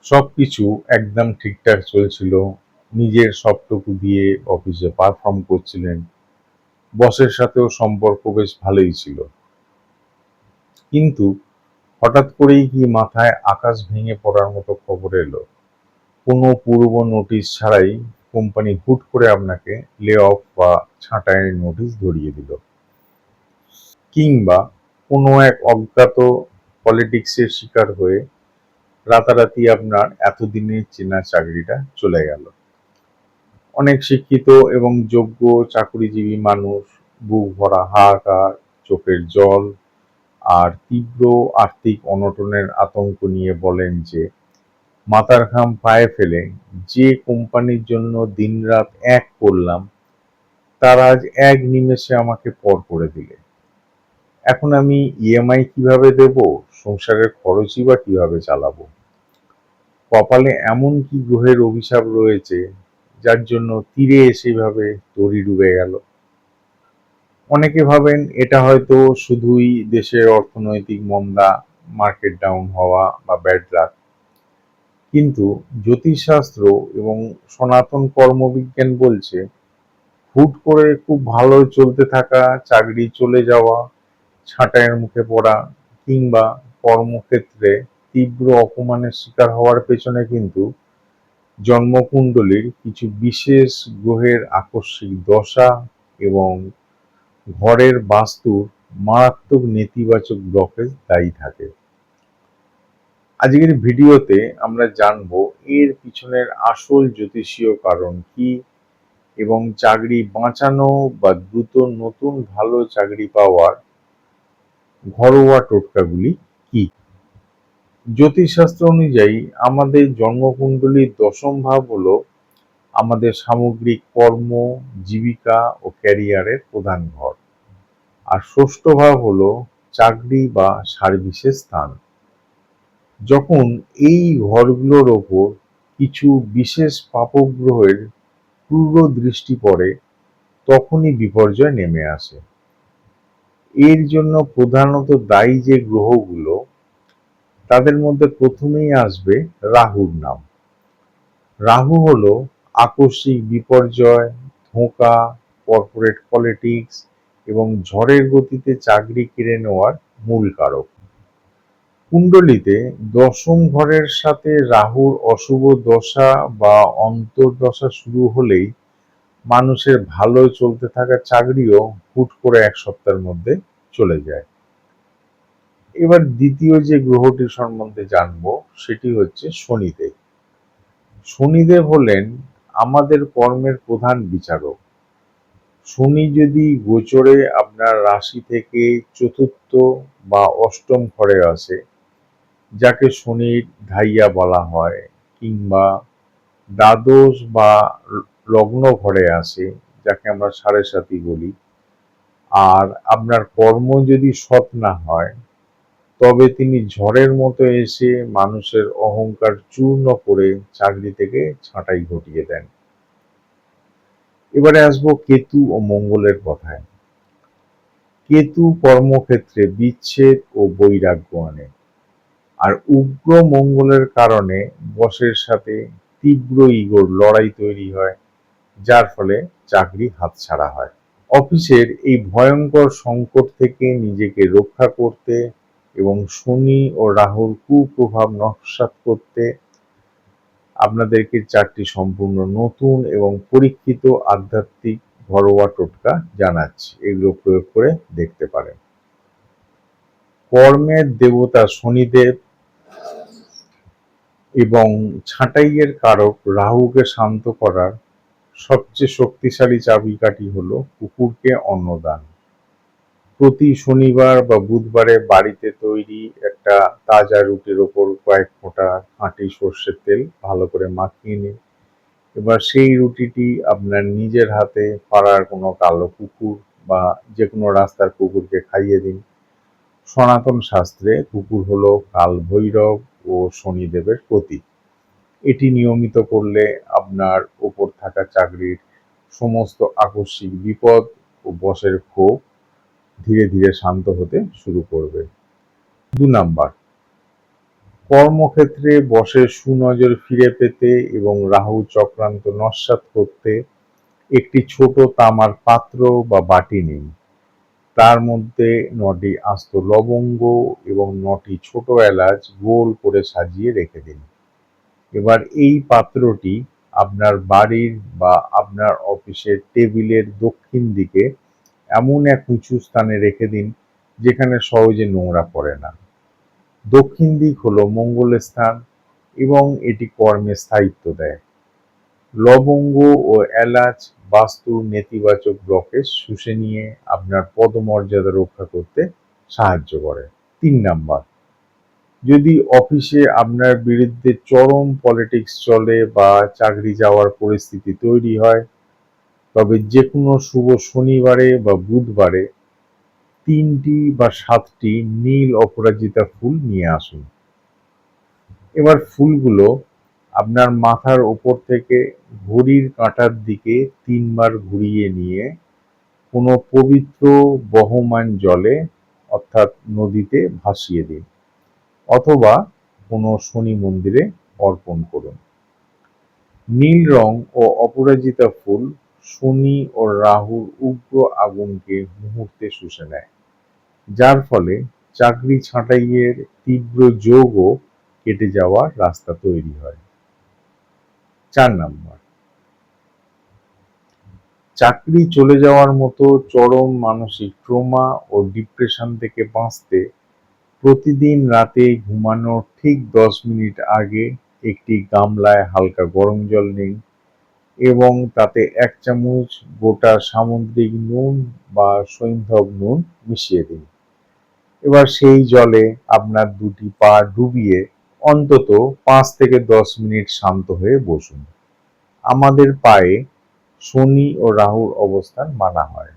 সবকিছু একদম ঠিকঠাক চলছিল। নিজের সবটুকু দিয়ে অফিসে পারফর্ম করছিলেন। বসের সাথেও সম্পর্ক বেশ ভালোই ছিল। কিন্তু হঠাৎ করেই কি মাথায় আকাশ ভেঙে পড়ার মতো খবর এলো। কোনো পূর্ব নোটিশ ছাড়াই কোম্পানি হুট করে আপনাকে লে অফ বা ছাঁটাইয়ের নোটিশ ধরিয়ে দিল। কিংবা কোনো এক অজ্ঞাত পলিটিক্সের শিকার হয়ে রাতারাতি আপনার এতদিনের চেনা চাকরিটা চলে গেল। অনেক শিক্ষিত এবং যোগ্য চাকুরিজীবী মানুষ বুক ভরা হাহাকার, চোখের জল আর তীব্র আর্থিক অনটনের আতঙ্ক নিয়ে বলেন যে মাথার ঘাম পায়ে ফেলে যে কোম্পানির জন্য দিনরাত এক করলাম, তারা আজ এক নিমেষে আমাকে পর করে দিলে। এখন আমি ইএমআই কিভাবে দেব, সংসারের খরচই বা কিভাবে চালাবো? কপালে এমন কি গ্রহের অভিশাপ রয়েছে যার জন্য তীরে এসে এভাবে তরি ডুবে গেল? অনেকে ভাবেন এটা হয়তো শুধুই দেশের অর্থনৈতিক মন্দা, মার্কেট ডাউন হওয়া বা ব্যাড লাক। কিন্তু জ্যোতিষশাস্ত্র এবং সনাতন কর্মবিজ্ঞান বলছে হুট করে খুব ভালো চলতে থাকা চাকরি চলে যাওয়া, ছাঁটাইয়ের মুখে পড়া কিংবা কর্মক্ষেত্রে তীব্র অপমানের শিকার হওয়ার পেছনে কিন্তু জন্মকুণ্ডলীর কিছু বিশেষ গ্রহের আকস্মিক দশা এবং ঘরের বাস্তুর মারাত্মক নেতিবাচক ব্লকেজ দায়ী থাকে। আজকের ভিডিওতে আমরা জানবো এর পিছনের আসল জ্যোতিষীয় কারণ কি এবং চাকরি বাঁচানো বা দ্রুত নতুন ভালো চাকরি পাওয়ার ঘরোয়া টোটকাগুলি কি। জ্যোতিষশাস্ত্র অনুযায়ী আমাদের জন্মকুণ্ডলীর দশম ভাব হলো আমাদের সামগ্রিক কর্ম, জীবিকা ও ক্যারিয়ারের প্রধান ঘর। আর ষষ্ঠ ভাব হলো চাকরি বা সার্ভিসের স্থান। যখন এই ঘরগুলোর ওপর কিছু বিশেষ পাপগ্রহের ক্রূর দৃষ্টি পড়ে, তখনই বিপর্যয় নেমে আসে। এর জন্য প্রধানত দায়ী যে গ্রহগুলো, তাদের মধ্যে প্রথমেই আসবে রাহুর নাম। রাহু হলো আকস্মিক বিপর্যয়, ধোঁকা, কর্পোরেট পলিটিক্স এবং ঝড়ের গতিতে চাকরি কেড়ে নেওয়ার মূল কারক। কুণ্ডলিতে দশম ঘরের সাথে রাহুর অশুভ দশা বা অন্তর্দশা শুরু হলেই মানুষের ভালো চলতে থাকা চাকরিও হুট করে এক সপ্তাহের মধ্যে চলে যায়। এবার দ্বিতীয় যে গ্রহটি সম্বন্ধে জানবো সেটি হচ্ছে শনিদেব। শনিদেব হলেন আমাদের কর্মের প্রধান বিচারক। শনি যদি গোচরে আপনার রাশি থেকে চতুর্থ বা অষ্টম ঘরে আসে, যাকে শনির ঢাইয়া বলা হয়, কিংবা দ্বাদশ বা লগ্ন ঘরে আসে, যাকে আমরা সাড়ে সাতি বলি, আর আপনার কর্ম যদি সৎ না হয়, তবে তিনি ঝড়ের মতো এসে মানুষের অহংকার চূর্ণ করে চাকরি থেকে ছাঁটাই ঘটিয়ে দেন। এবারে আসবো কেতু ও মঙ্গলের কথায়। কেতু কর্মক্ষেত্রে বিচ্ছেদ ও বৈরাগ্য আনে, আর উগ্র মঙ্গলের কারণে বসের সাথে তীব্র ইগোর লড়াই তৈরি হয়, যার ফলে চাকরি হাতছাড়া হয়। অফিসের এই ভয়ঙ্কর সংকট থেকে নিজেকে রক্ষা করতে এবং শনি ও রাহুর কুপ্রভাব নস্যাৎ করতে আপনাদেরকে 4টি সম্পূর্ণ নতুন এবং পরীক্ষিত আধ্যাত্মিক ঘরোয়া টোটকা জানাচ্ছি। এগুলো প্রয়োগ করে দেখতে পারেন। কর্মের দেবতা শনিদেব এবং ছাঁটাইয়ের কারক রাহুকে শান্ত করার সবচেয়ে শক্তিশালী চাবিকাঠি হলো কুকুরকে অন্নদান। প্রতি শনিবার বা বুধবারে বাড়িতে তৈরি একটা তাজা রুটির ওপর কয়েক ফোঁটা খাঁটি সর্ষের তেল ভালো করে মাখিয়ে নিন। এবার সেই রুটিটি আপনার নিজের হাতে পাড়ার কোনো কালো কুকুর বা যে কোনো রাস্তার কুকুরকে খাইয়ে দিন। সনাতন শাস্ত্রে কুকুর হলো কাল ভৈরব ও শনিদেবের প্রতীক। এটি নিয়মিত করলে আপনার ওপর থাকা চাকরির সমস্ত আকস্মিক বিপদ ও বসের ক্ষোভ ধীরে ধীরে শান্ত হতে শুরু করবে। 2 নাম্বার, কর্মক্ষেত্রে বসের সুনজর ফিরে পেতে এবং রাহু চক্রান্ত নস্যাৎ করতে একটি ছোট তামার পাত্র বা বাটি নিন। তার মধ্যে ৯টি আস্ত লবঙ্গ এবং ৯টি ছোট এলাচ গোল করে সাজিয়ে রেখে দিন। এবার এই পাত্রটি আপনার বাড়ির বা আপনার অফিসের টেবিলের দক্ষিণ দিকে এমন এক উঁচু স্থানে রেখে দিন যেখানে সহজে নোংরা পড়ে না। দক্ষিণ দিক হলো মঙ্গলের স্থান এবং এটি কর্মে স্থায়িত্ব দেয়। লবঙ্গ ও এলাচ বাস্তুর নেতিবাচক ব্লকেজ শুষে নিয়ে আপনার পদমর্যাদা রক্ষা করতে সাহায্য করে। ৩ নাম্বার, যদি অফিসে আপনার বিরুদ্ধে চরম পলিটিক্স চলে বা চাকরি যাওয়ার পরিস্থিতি তৈরি হয়, তবে যে কোনো শুভ শনিবারে বা বুধবারে ৩টি বা ৭টি নীল অপরাজিতা ফুল নিয়ে আসুন। এবার ফুলগুলো আপনার মাথার ওপর থেকে ঘড়ির কাঁটার দিকে ৩ বার ঘুরিয়ে নিয়ে কোনো পবিত্র বহমান জলে অর্থাৎ নদীতে ভাসিয়ে দিন অথবা কোনো শনি মন্দিরে অর্পণ করুন। নীল রং ও অপরাজিতা ফুল শনি ও রাহুর উগ্র আগুনকে মুহূর্তে শুষে নেয়, যার ফলে চাকরি ছাঁটাইয়ের তীব্র যোগও কেটে যাওয়ার রাস্তা তৈরি হয়। ৪ নাম্বার, চাকরি চলে যাওয়ার মতো চরম মানসিক ট্রমা ও ডিপ্রেশন থেকে বাঁচতে প্রতিদিন রাতে ঘুমানোর ঠিক ১০ মিনিট আগে একটি গামলায় হালকা গরম জল নিন এবং তাতে ১ চামচ গোটা সামুদ্রিক নুন বা সৈন্ধব নুন মিশিয়ে দিন। এবার সেই জলে আপনার দুটি পা ডুবিয়ে অন্তত ৫ থেকে ১০ মিনিট শান্ত হয়ে বসুন। আমাদের পায়ে শনি ও রাহুর অবস্থান মানা হয়।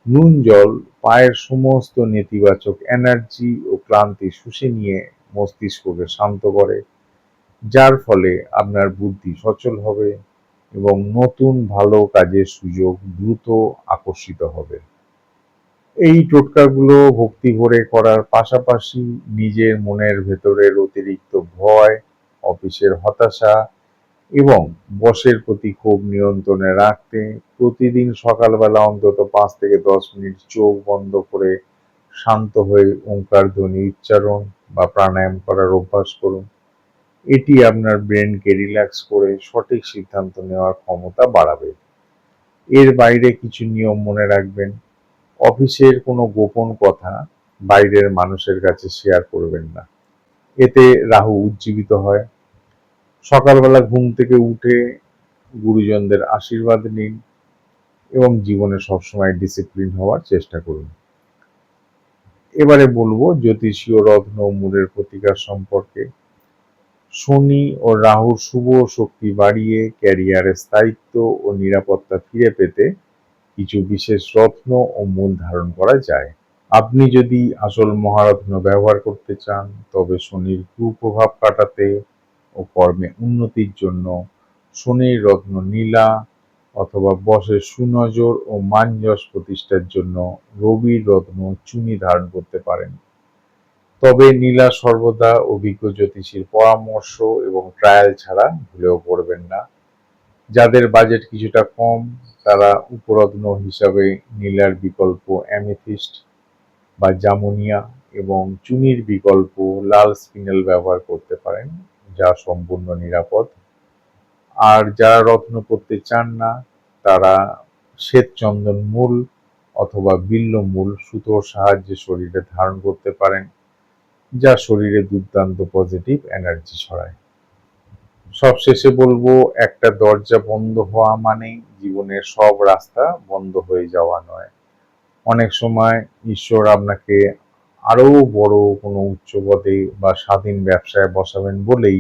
নুন জল পায়ের সমস্ত নেতিবাচক এনার্জি ও ক্লান্তি শুষে নিয়ে মস্তিষ্ককে শান্ত করে, যার ফলে আপনার বুদ্ধি সচল হবে এবং নতুন ভালো কাজের সুযোগ দ্রুত আকর্ষিত হবে। এই টোটকাগুলো ভক্তি ভরে করার পাশাপাশি নিজের মনের ভেতরের অতিরিক্ত ভয়, অফিসের হতাশা এবং বসের প্রতি ক্ষোভ নিয়ন্ত্রণে রাখতে প্রতিদিন সকালবেলা অন্তত ৫ থেকে ১০ মিনিট চোখ বন্ধ করে শান্ত হয়ে ওঙ্কার ধ্বনি উচ্চারণ বা প্রাণায়াম করার অভ্যাস করুন। এটি আপনার ব্রেনকে রিল্যাক্স করে সঠিক সিদ্ধান্ত নেওয়ার ক্ষমতা বাড়াবে। এর বাইরে কিছু নিয়ম মনে রাখবেন। অফিসের কোনো গোপন কথা বাইরের মানুষের কাছে শেয়ার করবেন না, এতে রাহু উজ্জীবিত হয়। সকালবেলা ঘুম থেকে উঠে গুরুজনদের আশীর্বাদ নিন এবং জীবনে সবসময় ডিসিপ্লিন হওয়ার চেষ্টা করুন। এবারে বলবো জ্যোতিষীয় রত্ন ও মূলের প্রতিকার সম্পর্কে। শনি ও রাহুর শুভ শক্তি বাড়িয়ে ক্যারিয়ারে স্থায়িত্ব ও নিরাপত্তা ফিরে পেতে কিছু বিশেষ রত্ন ও মূল ধারণ করা যায়। আপনি যদি আসল মহারত্ন ব্যবহার করতে চান, তবে শনির কুপ্রভাব কাটাতে ও কর্মে উন্নতির জন্য শনির রত্ন নীলা, অথবা বসের সুনজর ও মান যশ প্রতিষ্ঠার জন্য রবির রত্ন চুনি ধারণ করতে পারেন। তবে নীলা সর্বদা অভিজ্ঞ জ্যোতিষীর পরামর্শ এবং ট্রায়াল ছাড়া ভুলেও করবেন না। যাদের বাজেট কিছুটা কম, তারা উপরত্ন হিসাবে নীলার বিকল্প অ্যামেথিস্ট বা জামুনিয়া এবং চুনির বিকল্প লাল স্পিনেল ব্যবহার করতে পারেন, যা সম্পূর্ণ নিরাপদ। আর যারা রত্ন করতে চান না, তারা শ্বেতচন্দন মূল অথবা বিল্ব মূল সুতোর সাহায্যে শরীরে ধারণ করতে পারেন, যা শরীরে দুর্দান্ত পজিটিভ এনার্জি ছড়ায়। সবশেষে বলবো, একটা দরজা বন্ধ হওয়া মানেই জীবনের সব রাস্তা বন্ধ হয়ে যাওয়া নয়। অনেক সময় ঈশ্বর আপনাকে আরো বড় কোনো উচ্চ পদে বা স্বাধীন ব্যবসায় বসাবেন বলেই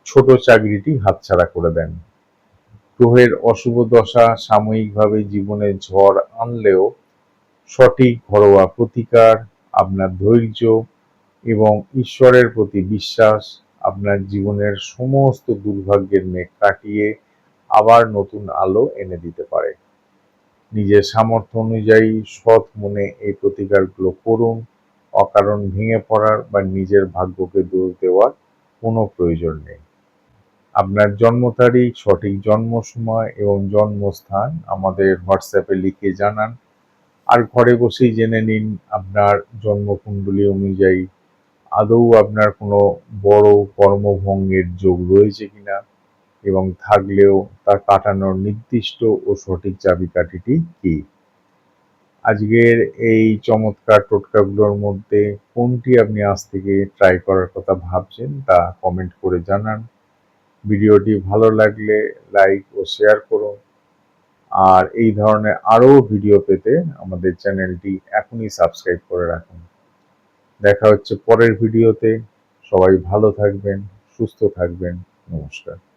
ছোট চাকরিটি হাতছাড়া করে দেন। গ্রহের অশুভ দশা সাময়িকভাবে জীবনে ঝড় আনলেও সঠিক ঘরোয়া প্রতিকার, আপনার ধৈর্য এবং ঈশ্বরের প্রতি বিশ্বাস আপনার জীবনের সমস্ত দুর্ভাগ্যের মেঘ কাটিয়ে আবার নতুন আলো এনে দিতে পারে। নিজের সামর্থ্য অনুযায়ী সৎ মনে এই প্রতিকারগুলো করুন অকারণ ভেঙে পড়ার বা নিজের ভাগ্যকে দোষ দেওয়ার কোনো প্রয়োজন নেই। আপনার জন্ম তারিখ, সঠিক জন্ম সময় এবং জন্মস্থান আমাদের হোয়াটসঅ্যাপে লিখে জানান। আর ঘরে বসেই জেনে নিন আপনার জন্মকুণ্ডলী অনুযায়ী আদৌ আপনার কোনো বড় কর্মভঙ্গের যোগ রয়েছে কিনা এবং থাকলেও তা কাটানোর নির্দিষ্ট ও সঠিক চাবিকাঠিটি কি। আজকের এই চমৎকার টোটকাগুলোর মধ্যে কোনটি আপনি আজ থেকে ট্রাই করার কথা ভাবছেন তা কমেন্ট করে জানান। ভিডিওটি ভালো লাগলে লাইক ও শেয়ার করুন। আর এই ধরনের আরও ভিডিও পেতে আমাদের চ্যানেলটি এখনই সাবস্ক্রাইব করে রাখুন। দেখা হচ্ছে পরের ভিডিওতে। সবাই ভালো থাকবেন, সুস্থ থাকবেন। নমস্কার।